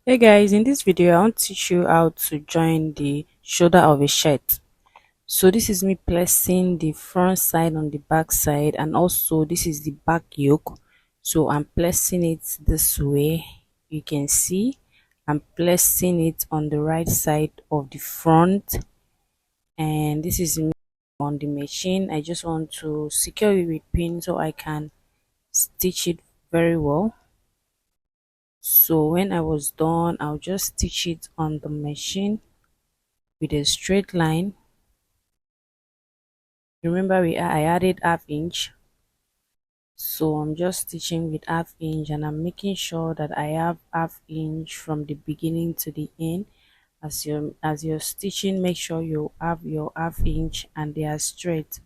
Hey guys, in this video I want to teach you how to join the shoulder of a shirt. So this is me placing the front side on the back side, and also this is the back yoke. So I'm placing it this way. You can see I'm placing it on the right side of the front, and this is me on the machine. I just want to secure it with pin so I can stitch it very well. So when I was done, I'll just stitch it on the machine with a straight line. Remember I added half inch, so I'm just stitching with half inch, and I'm making sure that I have half inch from the beginning to the end. As you're stitching, make sure you have your half inch and they are straight.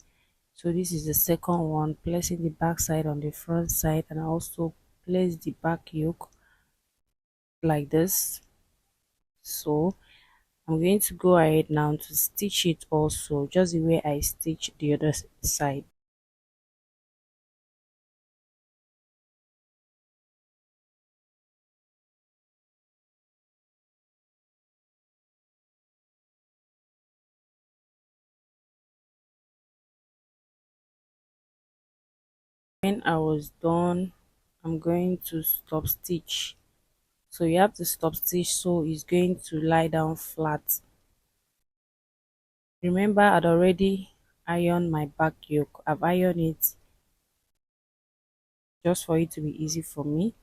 So this is the second one, placing the back side on the front side, and also place the back yoke like this. So I'm going to go ahead now to stitch it also just the way I stitch the other side. When I was done, I'm going to stop stitch. So you have to stop stitch so it's going to lie down flat. Remember, I'd already ironed my back yoke. I've ironed it just for it to be easy for me.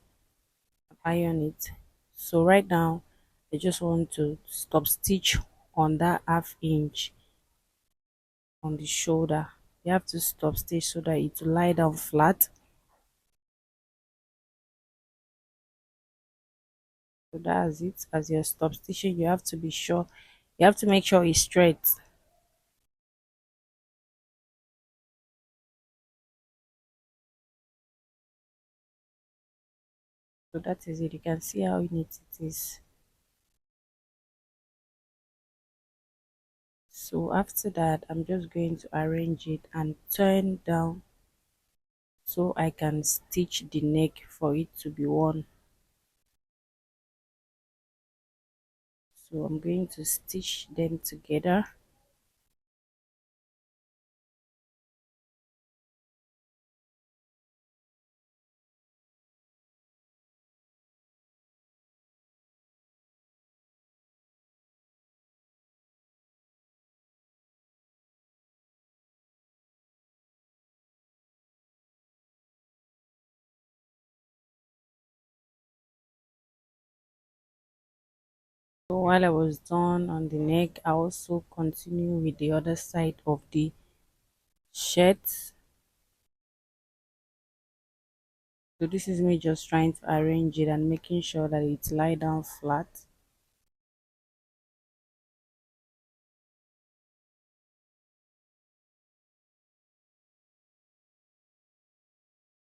Iron it. So right now I just want to stop stitch on that half inch on the shoulder. You have to stop stitch so that it will lie down flat. So that's it. As you're stop stitching, you have to be sure, you have to make sure it's straight. So that is it. You can see how neat it is. So after that, I'm just going to arrange it and turn down so I can stitch the neck for it to be worn. So I'm going to stitch them together. So while I was done on the neck, I also continue with the other side of the shirt. So this is me just trying to arrange it and making sure that it's lie down flat.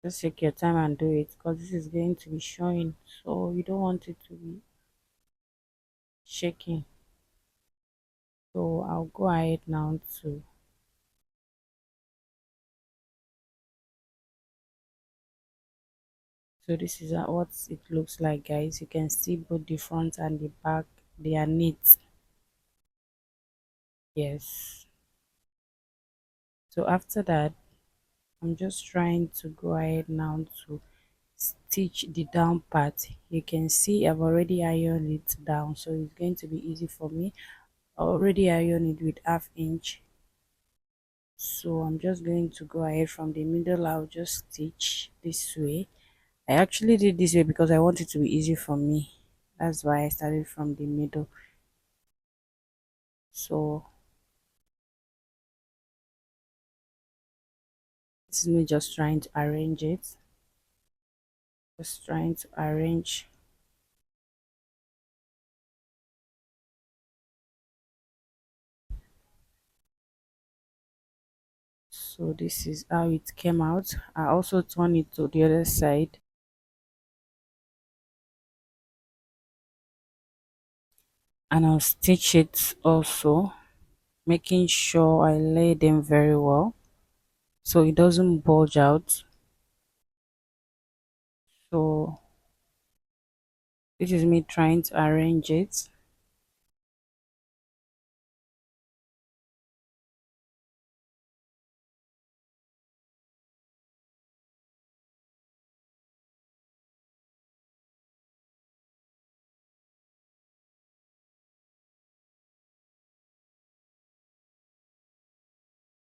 Just take your time and do it because this is going to be showing, so you don't want it to be shaking. So I'll go ahead now to, so this is what it looks like, guys. You can see both the front and the back, they are neat. Yes. So after that, I'm just trying to go ahead now to stitch the down part. You can see I've already ironed it down, so it's going to be easy for me. I already ironed it with half inch, so I'm just going to go ahead from the middle. I'll just stitch this way. I actually did this way because I want it to be easy for me. That's why I started from the middle. So this is me just trying to arrange it. Just trying to arrange. So this is how it came out. I also turn it to the other side, and I'll stitch it also, making sure I lay them very well so it doesn't bulge out. So This is me trying to arrange it.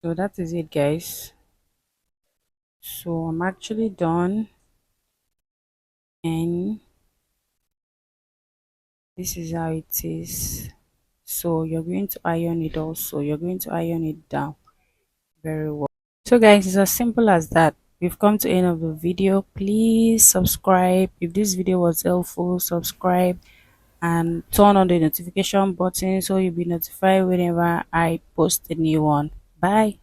So that is it, guys. So I'm actually done, and this is how it is. So you're going to iron it also. You're going to iron it down very well. So guys, it's as simple as that. We've come to the end of the video. Please subscribe. If this video was helpful, subscribe and turn on the notification button so you'll be notified whenever I post a new one. Bye.